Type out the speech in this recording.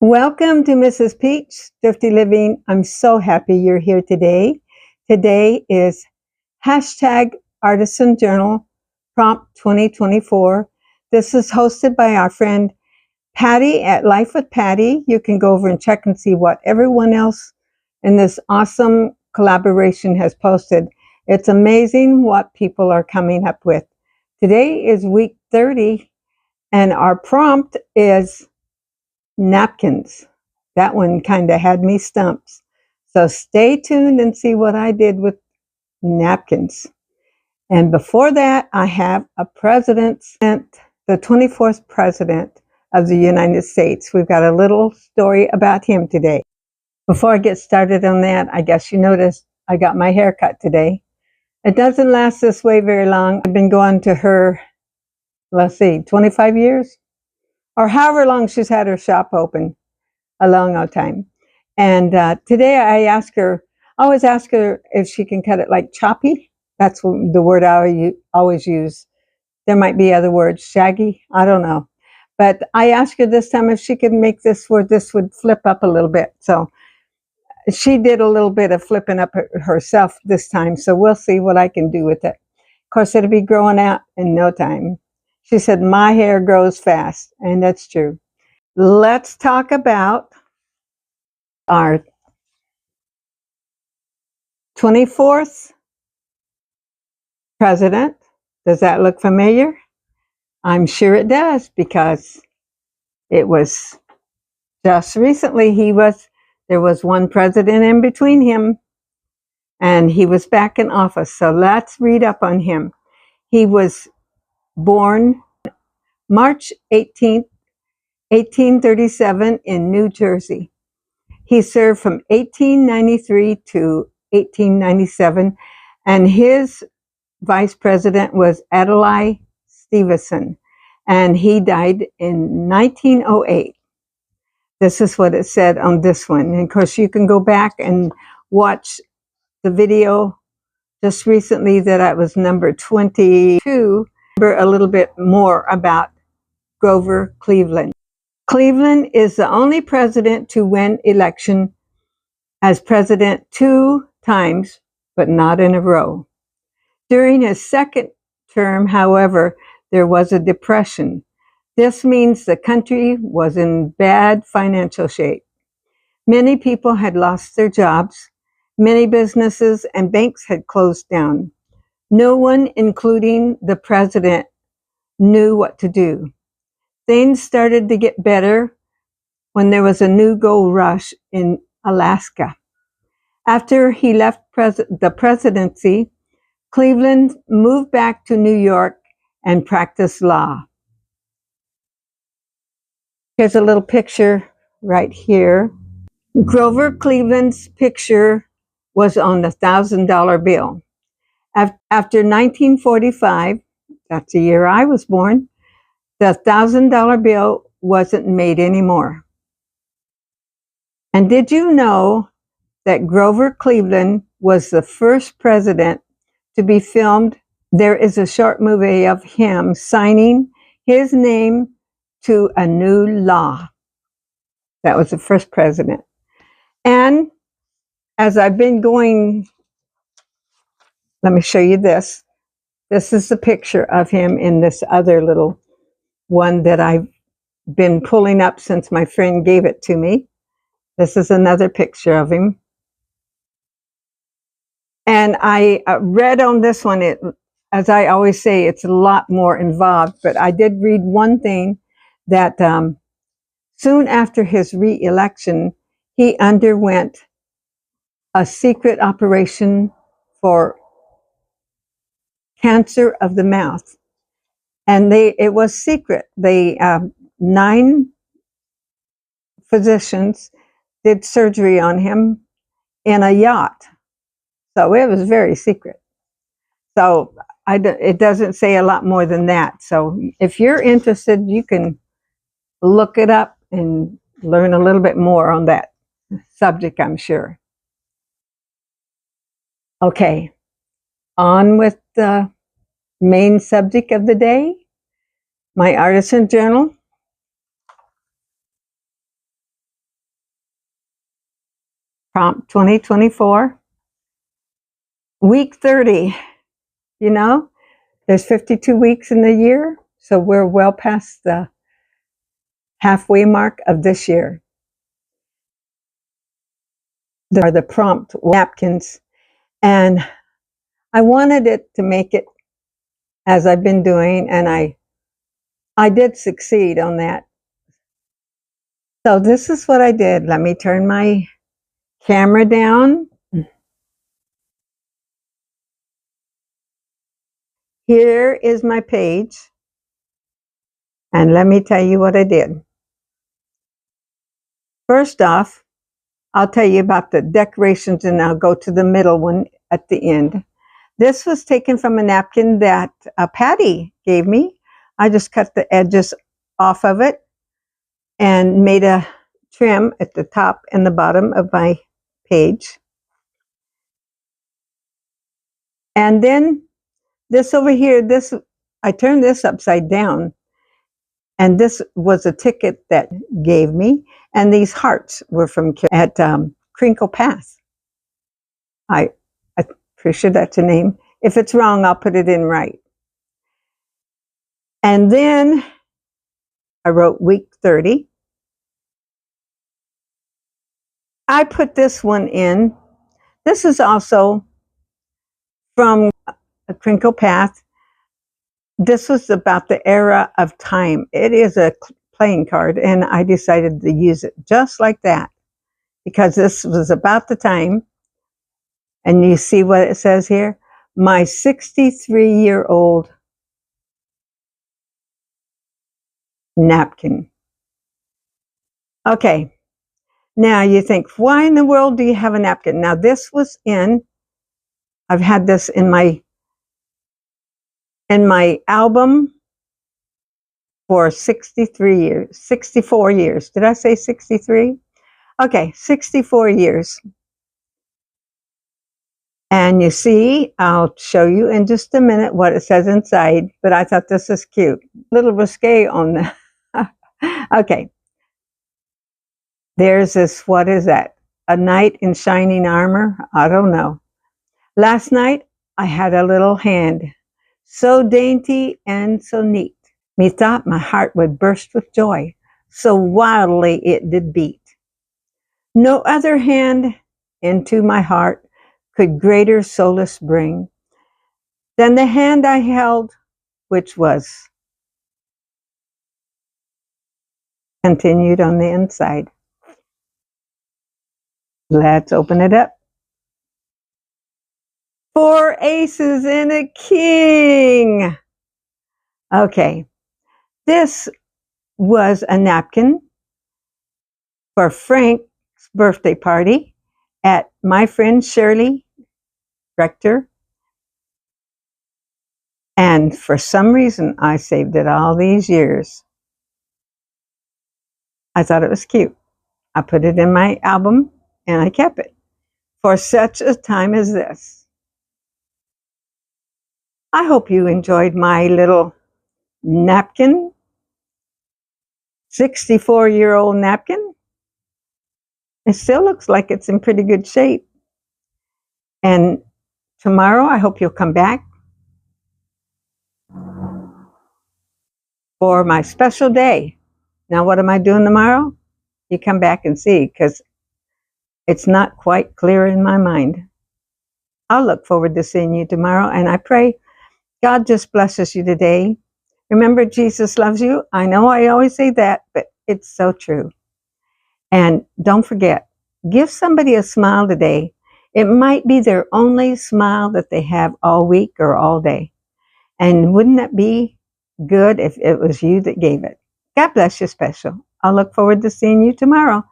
Welcome to Mrs. Peach, Thrifty Living. I'm so happy you're here today. Today is hashtag Artisan Journal Prompt 2024. This is hosted by our friend Patty at Life with Patty. You can go over and check and see what everyone else in this awesome collaboration has posted. It's amazing what people are coming up with. Today is week 30, and our prompt is napkins. That one kind of had me stumped. So stay tuned and see what I did with napkins. And before that, I have a president, the 24th president of the United States. We've got a little story about him today. Before I get started on that, I guess you noticed I got my hair cut today. It doesn't last this way very long. I've been going to her, 25 years? Or however long she's had her shop open. A long old time. And today I always ask her if she can cut it like choppy. That's the word I always use. There might be other words, shaggy, I don't know. But I asked her this time if she could make this where this would flip up a little bit. So she did a little bit of flipping up herself this time. So we'll see what I can do with it. Of course, it'll be growing out in no time. She said, my hair grows fast. And that's true. Let's talk about our 24th president. Does that look familiar? I'm sure it does, because it was just recently there was one president in between him, and he was back in office. So let's read up on him. He was born March 18th, 1837 in New Jersey. He served from 1893 to 1897, and his vice president was Adlai Stevenson, and he died in 1908. This is what it said on this one. And of course, you can go back and watch the video just recently that I was number 22, a little bit more about Grover Cleveland. Cleveland is the only president to win election as president 2 times, but not in a row. During his second term, however, there was a depression. This means the country was in bad financial shape. Many people had lost their jobs. Many businesses and banks had closed down. No one, including the president, knew what to do. Things started to get better when there was a new gold rush in Alaska. After he left the presidency, Cleveland moved back to New York and practiced law. Here's a little picture right here. Grover Cleveland's picture was on the $1,000 bill. After 1945, that's the year I was born, the $1,000 bill wasn't made anymore. And did you know that Grover Cleveland was the first president to be filmed? There is a short movie of him signing his name to a new law. That was the first president. And as I've been going, let me show you this. This is the picture of him in this other little one that I've been pulling up since my friend gave it to me. This is another picture of him. And I read on this one, as I always say, it's a lot more involved, but I did read one thing that soon after his re-election, he underwent a secret operation for cancer of the mouth. And it was secret. 9 physicians did surgery on him in a yacht. So it was very secret. So it doesn't say a lot more than that. So if you're interested, you can look it up and learn a little bit more on that subject, I'm sure. Okay, on with the main subject of the day, my artisan journal. Prompt 2024, week 30. You know, there's 52 weeks in the year, so we're well past the halfway mark of this year. There are the prompt napkins, and I wanted it to make it as I've been doing, and I did succeed on that. So this is what I did. Let me turn my camera down. Here is my page, and let me tell you what I did. First off, I'll tell you about the decorations, and I'll go to the middle one at the end. This was taken from a napkin that Patty gave me. I just cut the edges off of it and made a trim at the top and the bottom of my page. And then this over here, I turned this upside down, and this was a ticket that gave me, and these hearts were from at Crinkle Path. I'm pretty sure that's a name. If it's wrong, I'll put it in right. And then I wrote week 30. I put this one in. This is also from a Crinkle Path. This was about the era of time. It is a playing card, and I decided to use it just like that because this was about the time. And you see what it says here? My 63-year-old napkin. Okay. Now you think, why in the world do you have a napkin? Now this was I've had this in my album for 63 years, 64 years. Did I say 63? Okay, 64 years. And you see, I'll show you in just a minute what it says inside, but I thought this is cute. A little risque on the, okay. There's this, what is that? A knight in shining armor? I don't know. Last night, I had a little hand, so dainty and so neat. Methought my heart would burst with joy, so wildly it did beat. No other hand into my heart could greater solace bring than the hand I held, which was continued on the inside. Let's open it up. 4 aces and a king. Okay, this was a napkin for Frank's birthday party at my friend Shirley Rector. And for some reason, I saved it all these years. I thought it was cute. I put it in my album and I kept it for such a time as this. I hope you enjoyed my little napkin, 64-year-old napkin. It still looks like it's in pretty good shape. And tomorrow, I hope you'll come back for my special day. Now, what am I doing tomorrow? You come back and see, because it's not quite clear in my mind. I'll look forward to seeing you tomorrow, and I pray God just blesses you today. Remember, Jesus loves you. I know I always say that, but it's so true. And don't forget, give somebody a smile today. It might be their only smile that they have all week or all day. And wouldn't that be good if it was you that gave it? God bless you special. I'll look forward to seeing you tomorrow.